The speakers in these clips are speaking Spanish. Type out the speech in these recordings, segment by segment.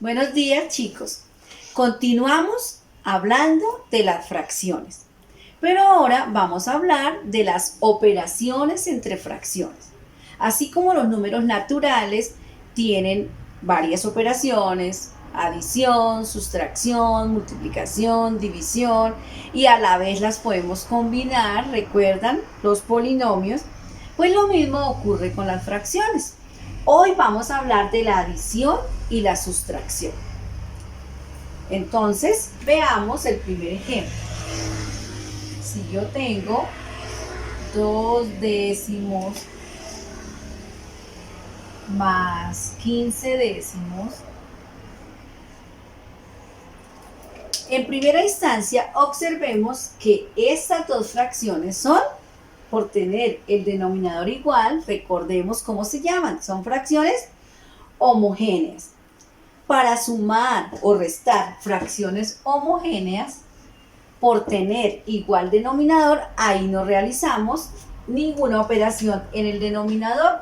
Buenos días, chicos. Continuamos hablando de las fracciones, pero ahora vamos a hablar de las operaciones entre fracciones. Así como los números naturales tienen varias operaciones, adición, sustracción, multiplicación, división, y a la vez las podemos combinar, ¿recuerdan? Los polinomios. Pues lo mismo ocurre con las fracciones. Hoy vamos a hablar de la adición y la sustracción. Entonces, veamos el primer ejemplo. Si yo tengo 2 décimos más 15 décimos, en primera instancia observemos que estas dos fracciones son, por tener el denominador igual, recordemos cómo se llaman, son fracciones homogéneas. Para sumar o restar fracciones homogéneas, por tener igual denominador, ahí no realizamos ninguna operación en el denominador.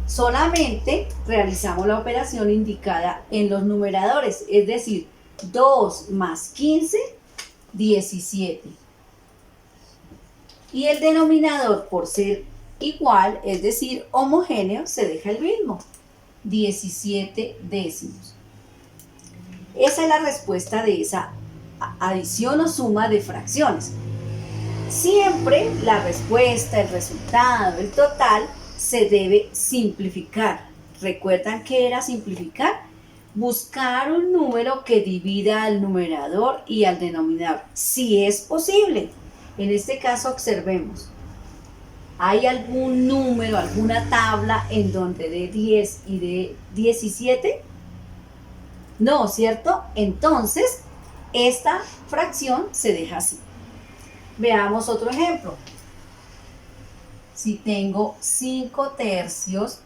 Solamente realizamos la operación indicada en los numeradores, es decir, 2 más 15, 17. Y el denominador, por ser igual, es decir, homogéneo, se deja el mismo, 17 décimos. Esa es la respuesta de esa adición o suma de fracciones. Siempre la respuesta, el resultado, el total, se debe simplificar. ¿Recuerdan qué era simplificar? Buscar un número que divida al numerador y al denominador, si es posible. En este caso observemos. ¿Hay algún número, alguna tabla en donde dé 10 y dé 17? No, ¿cierto? Entonces, esta fracción se deja así. Veamos otro ejemplo. Si tengo 5 tercios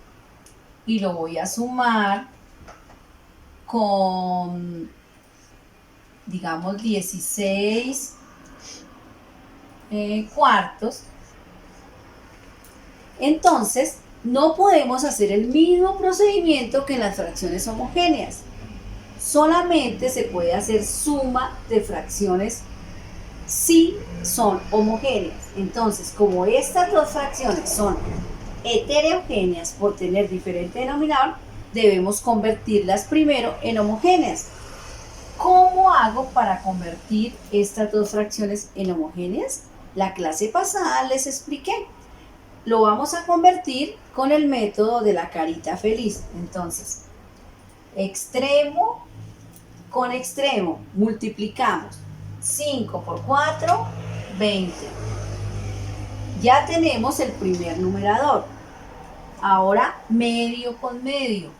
y lo voy a sumar con, digamos, 16 cuartos, entonces no podemos hacer el mismo procedimiento que en las fracciones homogéneas. Solamente se puede hacer suma de fracciones si son homogéneas. Entonces, como estas dos fracciones son heterogéneas por tener diferente denominador, debemos convertirlas primero en homogéneas. ¿Cómo hago para convertir estas dos fracciones en homogéneas? La clase pasada les expliqué. Lo vamos a convertir con el método de la carita feliz. Entonces, extremo con extremo, multiplicamos 5 por 4, 20. Ya tenemos el primer numerador. Ahora medio con medio,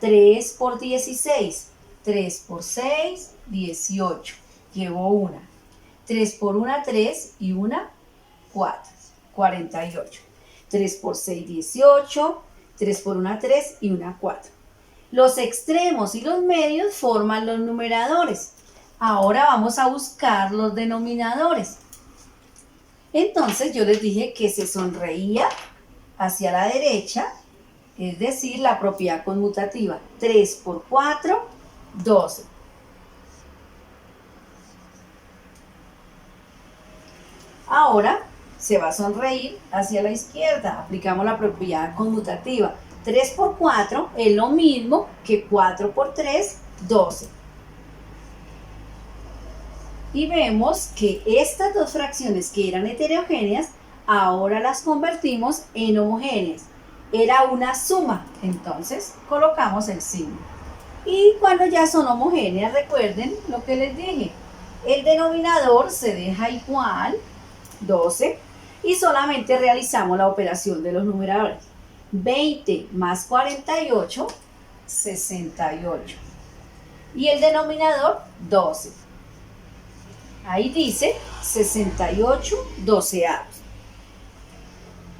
3 por 16, 3 por 6, 18. Llevo una. 3 por 1, 3 y 1, 4, 48. 3 por 6, 18, 3 por 1, 3 y 1, 4. Los extremos y los medios forman los numeradores. Ahora vamos a buscar los denominadores. Entonces yo les dije que se sonreía hacia la derecha, es decir, la propiedad conmutativa. 3 por 4, 12. Ahora se va a sonreír hacia la izquierda. Aplicamos la propiedad conmutativa. 3 por 4 es lo mismo que 4 por 3, 12. Y vemos que estas dos fracciones que eran heterogéneas, ahora las convertimos en homogéneas. Era una suma, entonces colocamos el signo. Y cuando ya son homogéneas, recuerden lo que les dije. El denominador se deja igual, 12, y solamente realizamos la operación de los numeradores. 20 más 48, 68. Y el denominador, 12. Ahí dice 68 doceavos.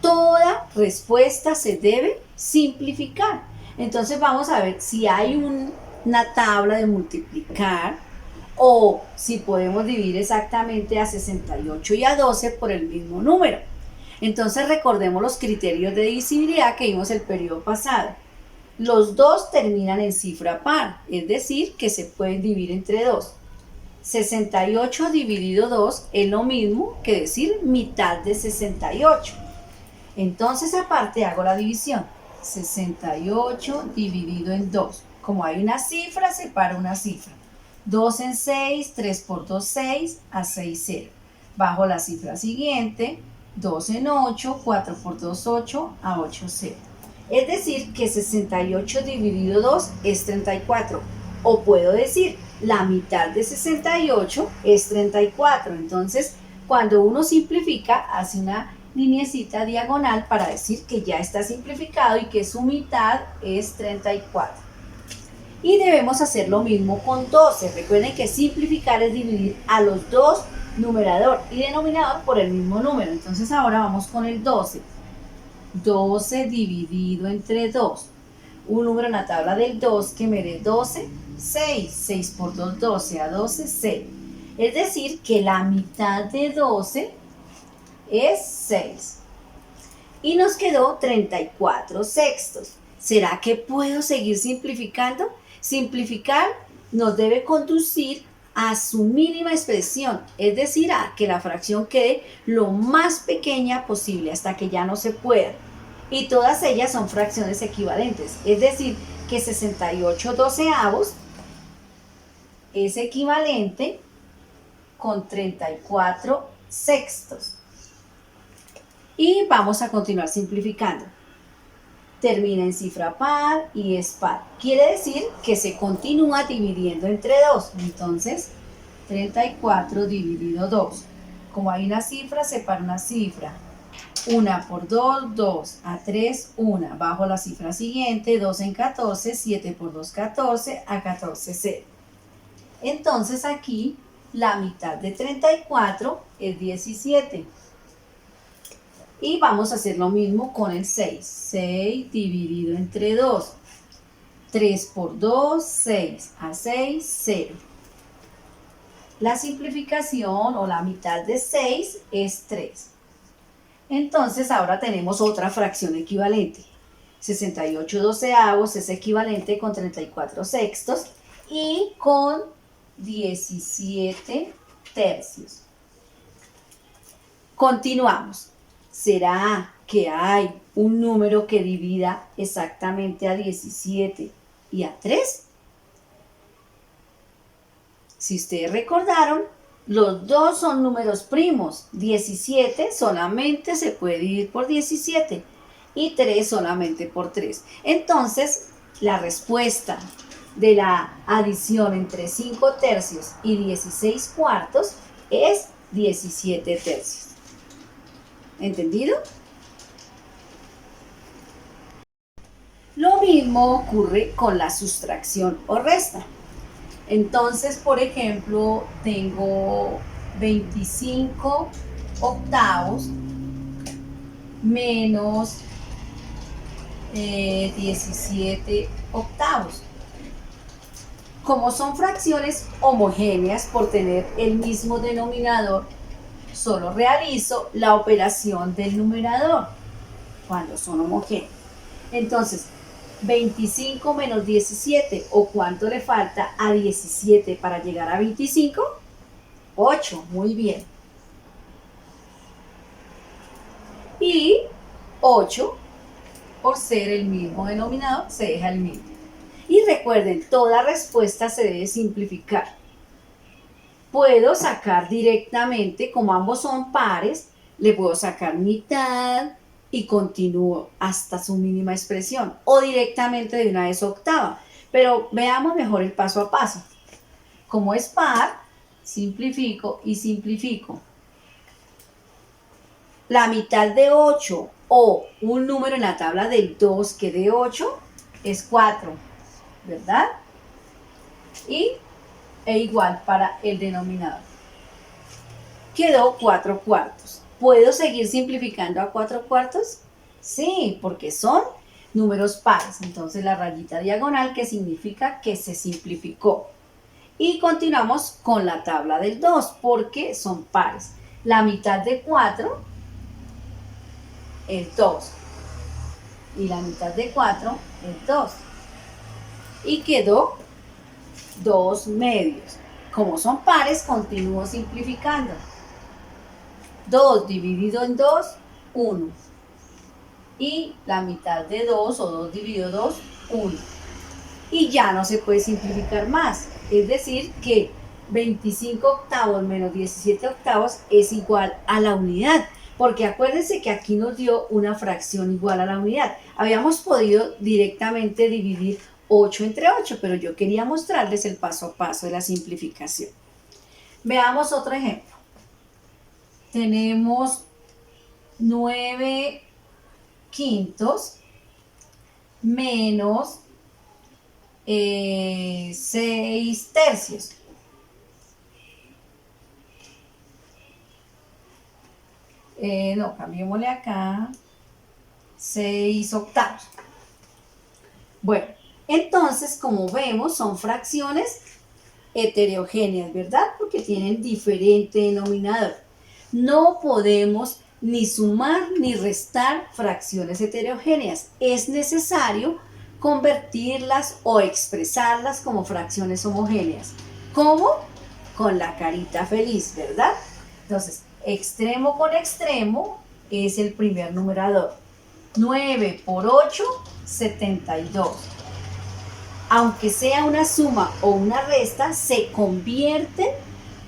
Toda respuesta se debe simplificar. Entonces vamos a ver si hay una tabla de multiplicar o si podemos dividir exactamente a 68 y a 12 por el mismo número. Entonces recordemos los criterios de divisibilidad que vimos el periodo pasado. Los dos terminan en cifra par, es decir, que se pueden dividir entre 2. 68 dividido 2 es lo mismo que decir mitad de 68. Entonces, aparte hago la división. 68 dividido en 2. Como hay una cifra, separo una cifra. 2 en 6, 3 por 2, 6, a 6, 0. Bajo la cifra siguiente, 2 en 8, 4 por 2, 8, a 8, 0. Es decir, que 68 dividido 2 es 34. O puedo decir, la mitad de 68 es 34. Entonces, cuando uno simplifica, hace una lineecita diagonal para decir que ya está simplificado y que su mitad es 34. Y debemos hacer lo mismo con 12. Recuerden que simplificar es dividir a los dos, numerador y denominador, por el mismo número. Entonces ahora vamos con el 12. 12 dividido entre 2. Un número en la tabla del 2 que me dé 12, 6. 6 por 2, 12. A 12, 6. Es decir, que la mitad de 12 es 6. Y nos quedó 34 sextos. ¿Será que puedo seguir simplificando? Simplificar nos debe conducir a su mínima expresión, es decir, a que la fracción quede lo más pequeña posible hasta que ya no se pueda. Y todas ellas son fracciones equivalentes, es decir, que 68 doceavos es equivalente con 34 sextos. Y vamos a continuar simplificando. Termina en cifra par y es par. Quiere decir que se continúa dividiendo entre 2. Entonces, 34 dividido 2. Como hay una cifra, separo una cifra. 1 por 2, 2. A 3, 1. Bajo la cifra siguiente, 2 en 14, 7 por 2, 14. A 14, 0. Entonces aquí, la mitad de 34 es 17. Y vamos a hacer lo mismo con el 6. 6 dividido entre 2. 3 por 2, 6. A 6, 0. La simplificación o la mitad de 6 es 3. Entonces ahora tenemos otra fracción equivalente. 68 doceavos es equivalente con 34 sextos y con 17 tercios. Continuamos. ¿Será que hay un número que divida exactamente a 17 y a 3? Si ustedes recordaron, los dos son números primos. 17 solamente se puede dividir por 17 y 3 solamente por 3. Entonces, la respuesta de la adición entre 5 tercios y 16 cuartos es 17 tercios. ¿Entendido? Lo mismo ocurre con la sustracción o resta. Entonces, por ejemplo, tengo 25 octavos menos 17 octavos. Como son fracciones homogéneas por tener el mismo denominador, solo realizo la operación del numerador cuando son homogéneos. Entonces, 25 menos 17, ¿o cuánto le falta a 17 para llegar a 25? 8, muy bien. Y 8, por ser el mismo denominador, se deja el mismo. Y recuerden, toda respuesta se debe simplificar. Puedo sacar directamente, como ambos son pares, le puedo sacar mitad y continúo hasta su mínima expresión, o directamente de una vez octava. Pero veamos mejor el paso a paso. Como es par, simplifico y simplifico. La mitad de 8 o un número en la tabla del 2 que de 8 es 4, ¿verdad? E igual para el denominador. Quedó 4 cuartos. ¿Puedo seguir simplificando a 4 cuartos? Sí, porque son números pares. Entonces la rayita diagonal que significa que se simplificó. Y continuamos con la tabla del 2 porque son pares. La mitad de 4 es 2. Y la mitad de 4 es 2. y quedó 2 medios. Como son pares, continúo simplificando. 2 dividido en 2, 1. Y la mitad de 2 o 2 dividido 2, 1. Y ya no se puede simplificar más. Es decir, que 25 octavos menos 17 octavos es igual a la unidad. Porque acuérdense que aquí nos dio una fracción igual a la unidad. Habíamos podido directamente dividir 8 entre 8, pero yo quería mostrarles el paso a paso de la simplificación. Veamos otro ejemplo. Tenemos 9 quintos menos 6 tercios. No, cambiémosle acá. 6 octavos. Bueno, entonces, como vemos, son fracciones heterogéneas, ¿verdad? Porque tienen diferente denominador. No podemos ni sumar ni restar fracciones heterogéneas. Es necesario convertirlas o expresarlas como fracciones homogéneas. ¿Cómo? Con la carita feliz, ¿verdad? Entonces, extremo con extremo es el primer numerador. 9 por 8, 72. Aunque sea una suma o una resta, se convierten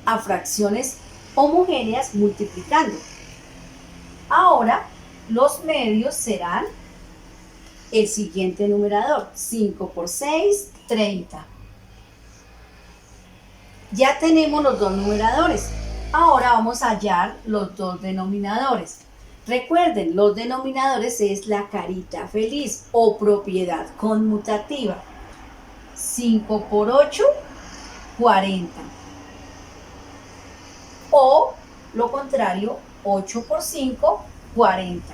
a fracciones homogéneas multiplicando. Ahora, los medios serán el siguiente numerador. 5 por 6, 30. Ya tenemos los dos numeradores. Ahora vamos a hallar los dos denominadores. Recuerden, los denominadores es la carita feliz o propiedad conmutativa. 5 por 8, 40. O lo contrario, 8 por 5, 40.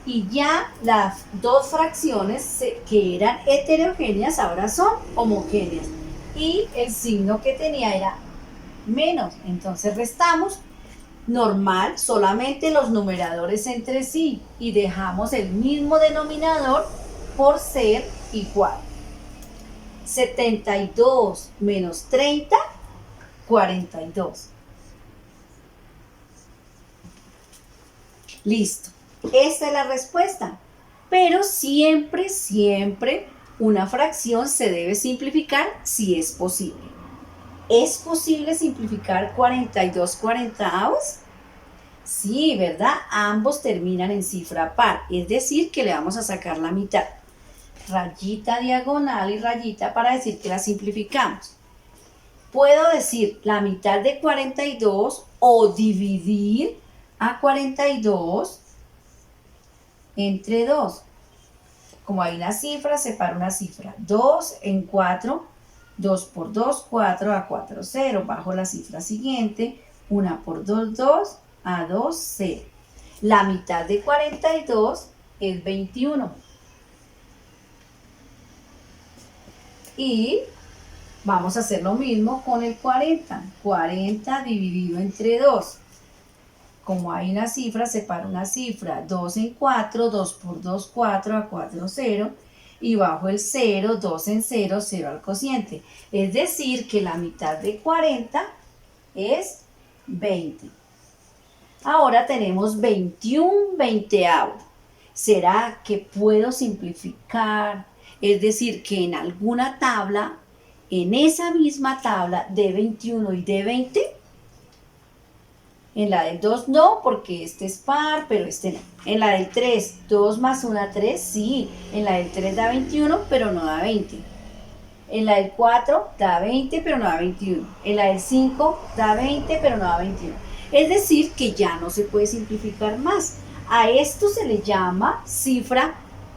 Y ya las dos fracciones que eran heterogéneas ahora son homogéneas. Y el signo que tenía era menos. Entonces restamos normal, solamente los numeradores entre sí. Y dejamos el mismo denominador por ser igual. 72 menos 30, 42. Listo. Esta es la respuesta. Pero siempre, siempre una fracción se debe simplificar si es posible. ¿Es posible simplificar 42 cuarentaavos? Sí, ¿verdad? Ambos terminan en cifra par, es decir, que le vamos a sacar la mitad. Rayita diagonal y rayita para decir que la simplificamos. Puedo decir la mitad de 42 o dividir a 42 entre 2. Como hay una cifra, separo una cifra. 2 en 4, 2 por 2, 4, a 4, 0. Bajo la cifra siguiente, 1 por 2, 2, a 2, 0. La mitad de 42 es 21. Y vamos a hacer lo mismo con el 40. 40 dividido entre 2. Como hay una cifra, separo una cifra. 2 en 4, 2 por 2, 4, a 4, 0. Y bajo el 0, 2 en 0, 0 al cociente. Es decir, que la mitad de 40 es 20. Ahora tenemos 21 veinteavos. ¿Será que puedo simplificar? Es decir, que en alguna tabla, en esa misma tabla de 21 y de 20, en la del 2 no, porque este es par, pero este no. En la del 3, 2 más 1, 3, sí. En la del 3 da 21, pero no da 20. En la del 4 da 20, pero no da 21. En la del 5 da 20, pero no da 21. Es decir, que ya no se puede simplificar más. A esto se le llama cifra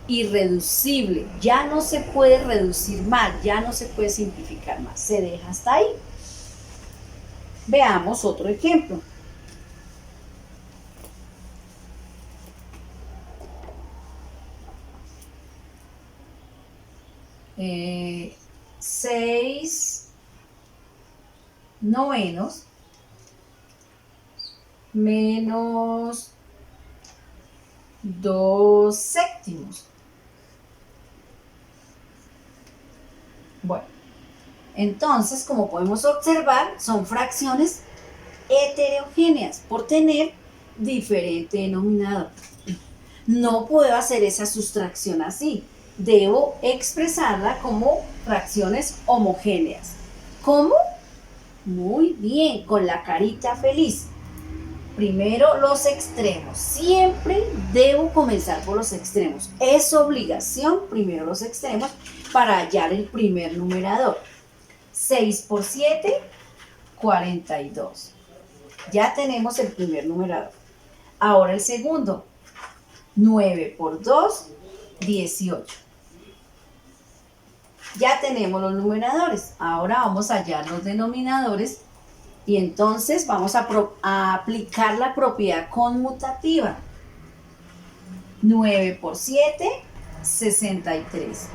irreducible. Ya no se puede reducir más, ya no se puede simplificar más. Se deja hasta ahí. Veamos otro ejemplo. Eh, 6 novenos menos 2 séptimos. Bueno, entonces, como podemos observar, son fracciones heterogéneas por tener diferente denominador. No puedo hacer esa sustracción así. Debo expresarla como fracciones homogéneas. ¿Cómo? Muy bien, con la carita feliz. Primero los extremos. Siempre debo comenzar por los extremos. Es obligación primero los extremos para hallar el primer numerador. 6 por 7, 42. Ya tenemos el primer numerador. Ahora el segundo. 9 por 2, 18. Ya tenemos los numeradores. Ahora vamos a hallar los denominadores y entonces vamos a aplicar la propiedad conmutativa. 9 por 7, 63.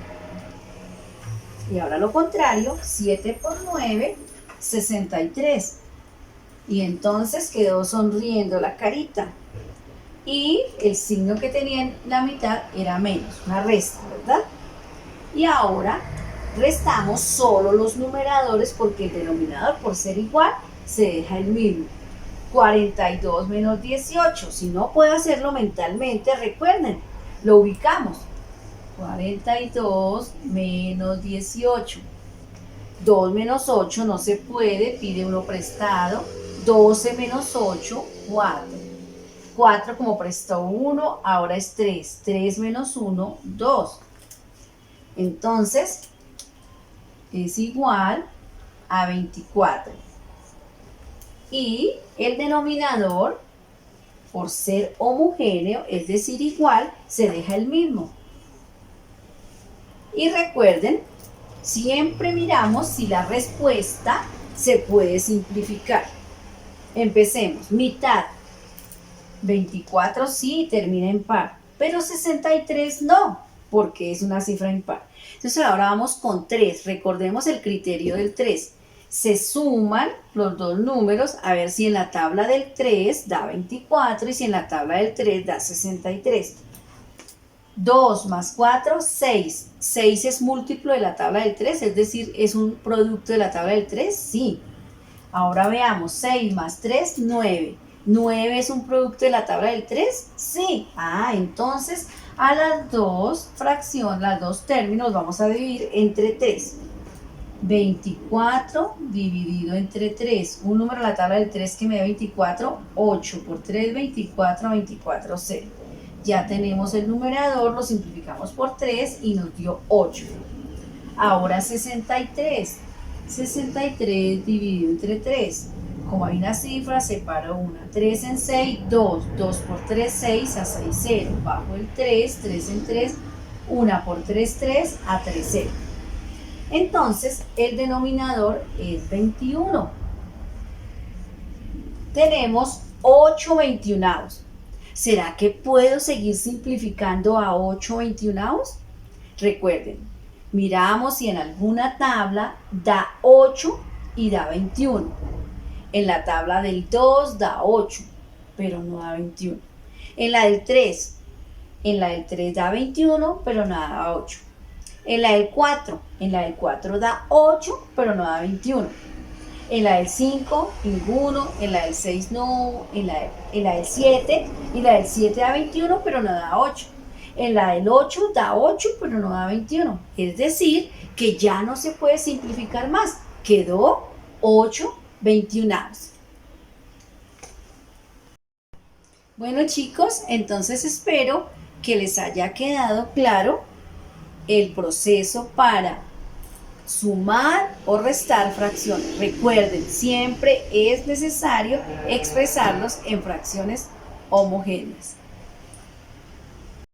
Y ahora lo contrario, 7 por 9, 63. Y entonces quedó sonriendo la carita. Y el signo que tenía en la mitad era menos, una resta, ¿verdad? Y ahora restamos solo los numeradores porque el denominador, por ser igual, se deja el mismo. 42 menos 18. Si no puedo hacerlo mentalmente, recuerden, lo ubicamos. 42 menos 18. 2 menos 8 no se puede, pide uno prestado. 12 menos 8, 4. 4 como prestó 1, ahora es 3. 3 menos 1, 2. Entonces, es igual a 24. Y el denominador, por ser homogéneo, es decir, igual, se deja el mismo. Y recuerden, siempre miramos si la respuesta se puede simplificar. Empecemos, mitad. 24 sí termina en par, pero 63 no, porque es una cifra impar. Entonces ahora vamos con 3. Recordemos el criterio del 3. Se suman los dos números a ver si en la tabla del 3 da 24 y si en la tabla del 3 da 63. 2 más 4, 6. 6 es múltiplo de la tabla del 3, es decir, ¿es un producto de la tabla del 3? Sí. Ahora veamos, 6 más 3, 9. ¿9 es un producto de la tabla del 3? Sí. Entonces a las dos fracciones, las dos términos vamos a dividir entre 3. 24 dividido entre 3. Un número de la tabla del 3 que me da 24, 8 por 3, 24, 24, 0. Ya tenemos el numerador, lo simplificamos por 3 y nos dio 8. Ahora 63. 63 dividido entre 3. Como hay una cifra, separo una. 3 en 6, 2. 2 por 3, 6, a 6, 0. Bajo el 3, 3 en 3, 1 por 3, 3, a 3, 0. Entonces, el denominador es 21. Tenemos 8 veintiunavos. ¿Será que puedo seguir simplificando a 8 veintiunavos? Recuerden, miramos si en alguna tabla da 8 y da 21. En la tabla del 2 da 8, pero no da 21. En la del 3, da 21, pero no da 8. En la del 4, da 8, pero no da 21. En la del 5, ninguno. En la del 6, no. En la del 7, y la del 7 da 21, pero no da 8. En la del 8 da 8, pero no da 21. Es decir, que ya no se puede simplificar más. Quedó 8 veintiunavos. Bueno, chicos, entonces espero que les haya quedado claro el proceso para sumar o restar fracciones. Recuerden, siempre es necesario expresarlos en fracciones homogéneas.